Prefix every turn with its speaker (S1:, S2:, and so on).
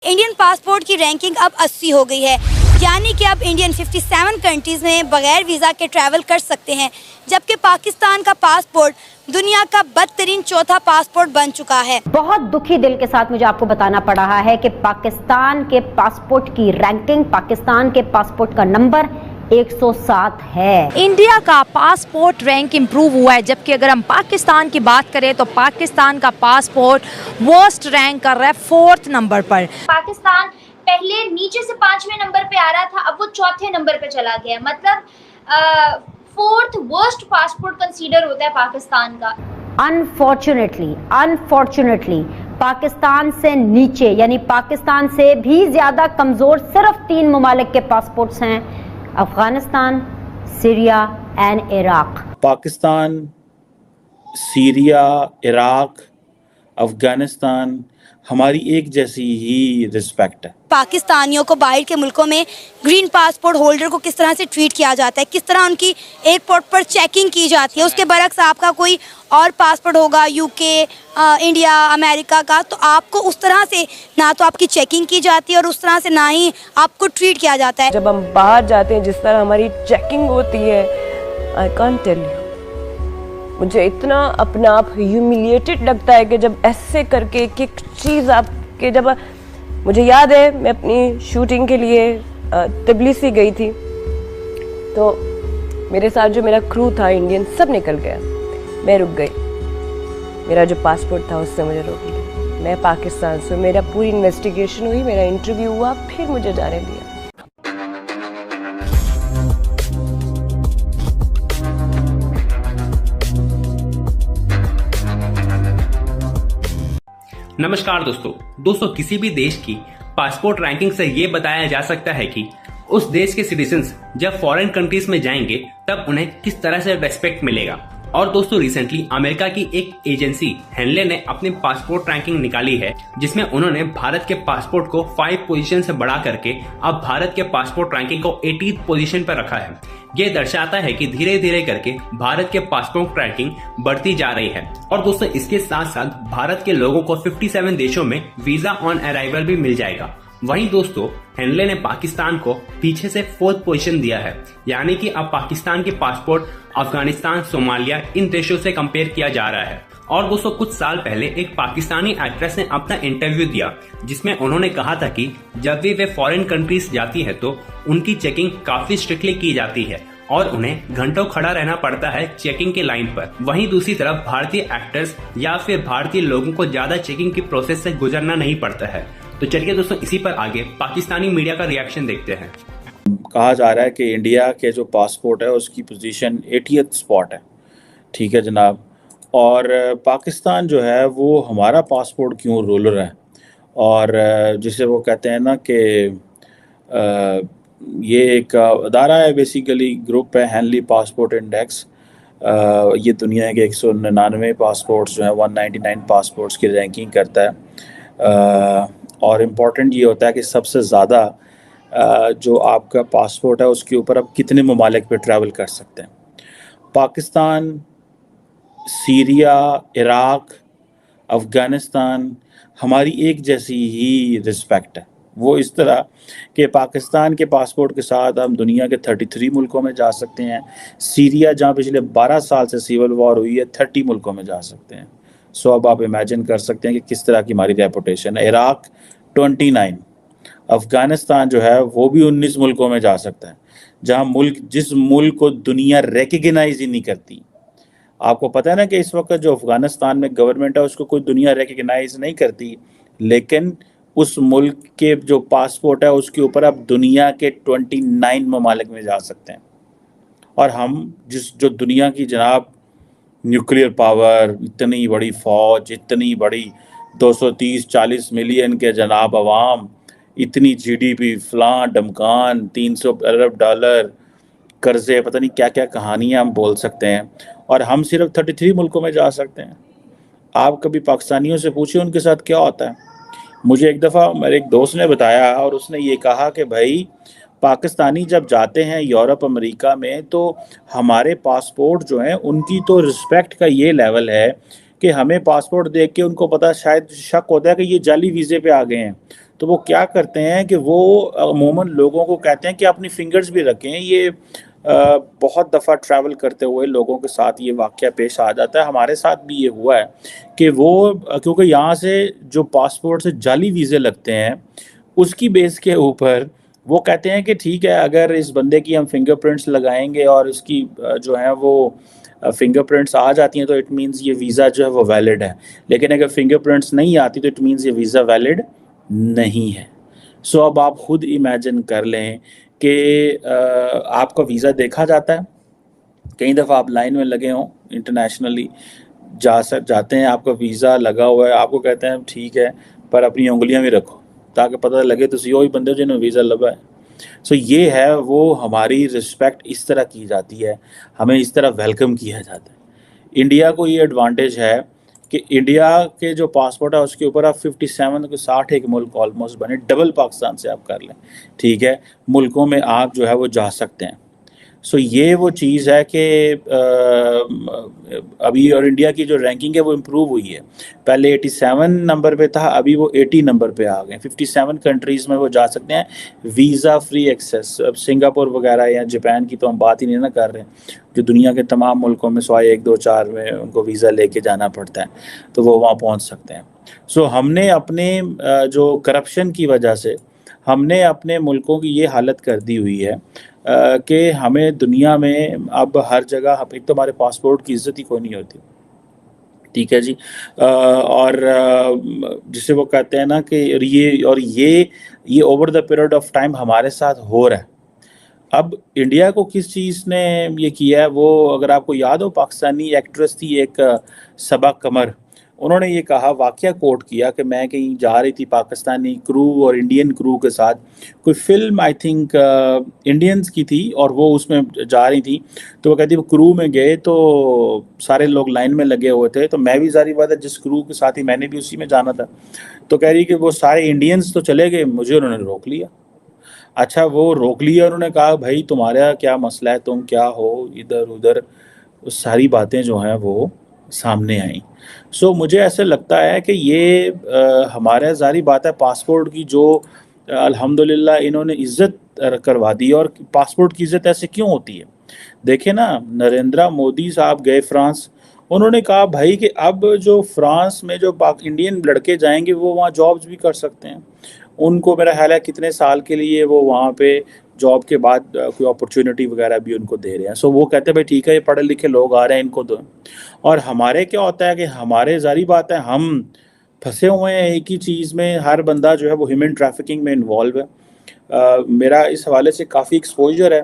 S1: Indian passport کی ranking اب 80 ہو گئی ہے، یعنی کہ اب انڈین 57 کنٹریز میں بغیر ویزا کے ٹریول کر سکتے ہیں، جبکہ پاکستان کا پاسپورٹ دنیا کا بدترین چوتھا پاسپورٹ بن چکا ہے۔
S2: بہت دکھی دل کے ساتھ مجھے آپ کو بتانا پڑ رہا ہے کہ پاکستان کے پاسپورٹ کی رینکنگ، پاکستان کے پاسپورٹ کا نمبر 107 ہے۔
S3: انڈیا کا پاسپورٹ رینک امپروو ہوا ہے، جبکہ اگر ہم پاکستان کی بات کریں تو پاکستان کا پاسپورٹ ورسٹ رینک کر رہا ہے 4 نمبر پر۔
S4: پاکستان پہلے نیچے سے 5ویں نمبر پہ آ رہا تھا، اب وہ 4تھے نمبر پہ چلا گیا، مطلب 4th ورسٹ پاسپورٹ کنسیڈر ہوتا ہے پاکستان کا۔
S2: انفارچونیٹلی پاکستان سے نیچے، یعنی پاکستان سے بھی زیادہ کمزور صرف 3 ممالک کے پاسپورٹس ہیں: Afghanistan, Syria and Iraq.
S5: Pakistan, Syria, Iraq, Afghanistan ہماری ایک جیسی ہی رسپیکٹ ہے۔
S1: پاکستانیوں کو باہر کے ملکوں میں گرین پاسپورٹ ہولڈر کو کس طرح سے ٹریٹ کیا جاتا ہے، کس طرح ان کی ایئرپورٹ پر چیکنگ کی جاتی ہے، اس کے برعکس آپ کا کوئی اور پاسپورٹ ہوگا UK، انڈیا، امریکہ کا، تو آپ کو اس طرح سے نہ تو آپ کی چیکنگ کی جاتی ہے اور اس طرح سے نہ ہی آپ کو ٹریٹ کیا جاتا ہے۔
S6: جب ہم باہر جاتے ہیں جس طرح ہماری چیکنگ ہوتی ہے، I can't tell you، مجھے اتنا اپنا آپ ہیوملیٹڈ لگتا ہے کہ جب ایسے کر کے ایک چیز آپ کے، جب مجھے یاد ہے میں اپنی شوٹنگ کے لیے تبلیسی گئی تھی، تو میرے ساتھ جو میرا کرو تھا انڈین سب نکل گیا، میں رک گئی، میرا جو پاسپورٹ تھا اس سے مجھے روک لیا، میں پاکستان سے، میرا پوری انویسٹیگیشن ہوئی، میرا انٹرویو ہوا، پھر مجھے جانے دیا۔
S7: نمسکار دوستو کسی بھی دیش کی پاسپورٹ رینکنگ سے یہ بتایا جا سکتا ہے کہ اس دیش کے سٹیزنز جب فورن کنٹریز میں جائیں گے تب انہیں کس طرح سے ریسپیکٹ ملے گا۔ اور دوستو ریسنٹلی امریکہ کی ایک ایجنسی ہینلے نے اپنی پاسپورٹ رینکنگ نکالی ہے، جس میں انہوں نے بھارت کے پاسپورٹ کو 5 پوزیشن سے بڑھا کر کے اب بھارت کے پاسپورٹ رینکنگ کو 80 پوزیشن پر رکھا ہے۔ یہ درشاتا ہے کہ دھیرے دھیرے کر کے بھارت کے پاسپورٹ رینکنگ بڑھتی جا رہی ہے۔ اور دوستو اس کے ساتھ ساتھ بھارت کے لوگوں کو 57 دیشوں میں ویزا آن ارائیول بھی مل جائے گا۔ وہیں دوستو ہینلے نے پاکستان کو پیچھے سے 4th پوزیشن دیا ہے، یعنی کہ اب پاکستان کے پاسپورٹ افغانستان، صومالیہ ان دیشوں سے کمپیئر کیا جا رہا ہے۔ اور دوستو کچھ سال پہلے ایک پاکستانی ایکٹریس نے اپنا انٹرویو دیا، جس میں انہوں نے کہا تھا کہ جب بھی وہ فورن کنٹریز جاتی ہے تو ان کی چیکنگ کافی اسٹرکٹلی کی جاتی ہے اور انہیں گھنٹوں کھڑا رہنا پڑتا ہے چیکنگ کے لائن پر۔ وہیں دوسری طرف بھارتی ایکٹرز یا پھر بھارتی لوگوں کو زیادہ چیکنگ کی پروسیس سے گزرنا نہیں پڑتا ہے۔ تو چلیے دوستو اسی پر آگے پاکستانی میڈیا کا ریاکشن دیکھتے ہیں۔
S5: کہا جا رہا ہے کہ انڈیا کے جو پاسپورٹ ہے اس کی پوزیشن 80th اسپاٹ ہے، ٹھیک ہے جناب، اور پاکستان جو ہے وہ ہمارا پاسپورٹ کیوں رولر ہے، اور جسے وہ کہتے ہیں نا کہ یہ ایک ادارہ ہے، بیسیکلی گروپ ہے ہینلی پاسپورٹ انڈیکس، یہ دنیا کے 199 پاسپورٹس جو ہیں 199 پاسپورٹس کی رینکنگ کرتا ہے، اور امپورٹنٹ یہ ہوتا ہے کہ سب سے زیادہ جو آپ کا پاسپورٹ ہے اس کے اوپر آپ کتنے ممالک پہ ٹریول کر سکتے ہیں۔ پاکستان، سیریا، عراق، افغانستان ہماری ایک جیسی ہی رسپیکٹ ہے، وہ اس طرح کہ پاکستان کے پاسپورٹ کے ساتھ ہم دنیا کے 33 ملکوں میں جا سکتے ہیں، سیریا جہاں پچھلے 12 سال سے سیول وار ہوئی ہے 30 ملکوں میں جا سکتے ہیں۔ سو اب آپ امیجن کر سکتے ہیں کہ کس طرح کی ہماری ریپوٹیشن ہے۔ عراق 29، افغانستان جو ہے وہ بھی 19 ملکوں میں جا سکتا ہے، جہاں جس ملک کو دنیا ریکگنائز ہی نہیں کرتی۔ آپ کو پتہ ہے نا کہ اس وقت جو افغانستان میں گورنمنٹ ہے اس کو کوئی دنیا ریکگنائز نہیں کرتی، لیکن اس ملک کے جو پاسپورٹ ہے اس کے اوپر آپ دنیا کے 29 ممالک میں جا سکتے ہیں۔ اور ہم جو دنیا کی جناب نیوکلیئر پاور، اتنی بڑی فوج، اتنی بڑی 230-40 ملین کے جناب عوام، اتنی GDP، فلاں ڈمکان، 300 ارب ڈالر قرضے، پتہ نہیں کیا کیا کہانیاں ہم بول سکتے ہیں، اور ہم صرف 33 ملکوں میں جا سکتے ہیں۔ آپ کبھی پاکستانیوں سے پوچھیں ان کے ساتھ کیا ہوتا ہے۔ مجھے ایک دفعہ میرے ایک دوست نے بتایا، اور اس نے یہ کہا کہ بھائی پاکستانی جب جاتے ہیں یورپ، امریکہ میں، تو ہمارے پاسپورٹ جو ہیں ان کی تو رسپیکٹ کا یہ لیول ہے کہ ہمیں پاسپورٹ دیکھ کے ان کو پتہ شاید شک ہوتا ہے کہ یہ جعلی ویزے پہ آ گئے ہیں، تو وہ کیا کرتے ہیں کہ وہ عموماً لوگوں کو کہتے ہیں کہ اپنی فنگرز بھی رکھیں. یہ بہت دفعہ ٹریول کرتے ہوئے لوگوں کے ساتھ یہ واقعہ پیش آ جاتا ہے. ہمارے ساتھ بھی یہ ہوا ہے کہ وہ کیونکہ یہاں سے جو پاسپورٹ سے جعلی ویزے لگتے ہیں اس کی بیس کے اوپر وہ کہتے ہیں کہ ٹھیک ہے اگر اس بندے کی ہم فنگر پرنٹس لگائیں گے اور اس کی جو ہے وہ فنگر پرنٹس آ جاتی ہیں تو اٹ مینز یہ ویزا جو ہے وہ ویلڈ ہے. لیکن اگر فنگر پرنٹس نہیں آتی تو اٹ مینز یہ ویزا ویلڈ نہیں ہے. سو اب آپ خود امیجن کر لیں کہ آپ کا ویزا دیکھا جاتا ہے. کئی دفعہ آپ لائن میں لگے ہوں انٹرنیشنلی جاتے ہیں, آپ کا ویزا لگا ہوا ہے, آپ کو کہتے ہیں ٹھیک ہے پر اپنی انگلیاں بھی رکھو تاکہ پتہ لگے تو وہی بندے جنہوں ویزا لگا ہے. سو یہ ہے وہ ہماری رسپیکٹ اس طرح کی جاتی ہے, ہمیں اس طرح ویلکم کیا جاتا ہے. انڈیا کو یہ ایڈوانٹیج ہے کہ انڈیا کے جو پاسپورٹ ہے اس کے اوپر آپ 57 کو 60 ایک ملک آلموسٹ بنے, ڈبل پاکستان سے آپ کر لیں, ٹھیک ہے, ملکوں میں آپ جو ہے وہ جا سکتے ہیں. سو یہ وہ چیز ہے کہ ابھی اور انڈیا کی جو رینکنگ ہے وہ امپروو ہوئی ہے. پہلے 87 نمبر پہ تھا, ابھی وہ 80 نمبر پہ آ گئے. 57 کنٹریز میں وہ جا سکتے ہیں ویزا فری ایکسیس. اب سنگاپور وغیرہ یا جاپان کی تو ہم بات ہی نہیں نہ کر رہے ہیں, جو دنیا کے تمام ملکوں میں سوائے 1 2 4 میں ان کو ویزا لے کے جانا پڑتا ہے تو وہ وہاں پہنچ سکتے ہیں. سو ہم نے اپنے جو کرپشن کی وجہ سے ہم نے اپنے ملکوں کی یہ حالت کر دی ہوئی ہے کہ ہمیں دنیا میں اب ہر جگہ ایک تو ہمارے پاسپورٹ کی عزت ہی کوئی نہیں ہوتی, ٹھیک ہے جی, اور جسے وہ کہتے ہیں نا کہ یہ over the period of time ہمارے ساتھ ہو رہا ہے. اب انڈیا کو کس چیز نے یہ کیا ہے, وہ اگر آپ کو یاد ہو پاکستانی ایکٹریس تھی ایک صبا قمر, انہوں نے یہ کہا, واقعہ کوٹ کیا کہ میں کہیں جا رہی تھی پاکستانی کرو اور انڈین کرو کے ساتھ, کوئی فلم آئی تھنک انڈینز کی تھی اور وہ اس میں جا رہی تھی, تو وہ کہتی وہ کرو میں گئے تو سارے لوگ لائن میں لگے ہوئے تھے, تو میں بھی ظاہری بات ہے جس کرو کے ساتھ ہی میں نے بھی اسی میں جانا تھا, تو کہہ رہی کہ وہ سارے انڈینز تو چلے گئے, مجھے انہوں نے روک لیا. اچھا وہ روک لیا, انہوں نے کہا بھائی تمہارا کیا مسئلہ ہے, تم کیا ہو, ادھر ادھر ساری باتیں جو ہیں وہ سامنے آئیں. سو مجھے ایسے لگتا ہے کہ یہ ہمارے ظاہری بات ہے پاسپورٹ کی جو الحمدللہ انہوں نے عزت کروا دی. اور پاسپورٹ کی عزت ایسے کیوں ہوتی ہے, دیکھیں نا نریندرا مودی صاحب گئے فرانس, انہوں نے کہا بھائی کہ اب جو فرانس میں جو انڈین لڑکے جائیں گے وہ وہاں جابز بھی کر سکتے ہیں. ان کو میرا خیال ہے کتنے سال کے لیے وہ وہاں پہ جاب کے بعد کوئی اپرچونٹی وغیرہ بھی ان کو دے رہے ہیں. سو وہ کہتے ہیں بھائی ٹھیک ہے یہ پڑھے لکھے لوگ آ رہے ہیں ان کو دو. اور ہمارے کیا ہوتا ہے کہ ہمارے ظاہری بات ہے ہم پھنسے ہوئے ہیں ایک ہی چیز میں, ہر بندہ جو ہے وہ ہیومن ٹریفکنگ میں انوالو ہے. میرا اس حوالے سے کافی ایکسپوجر ہے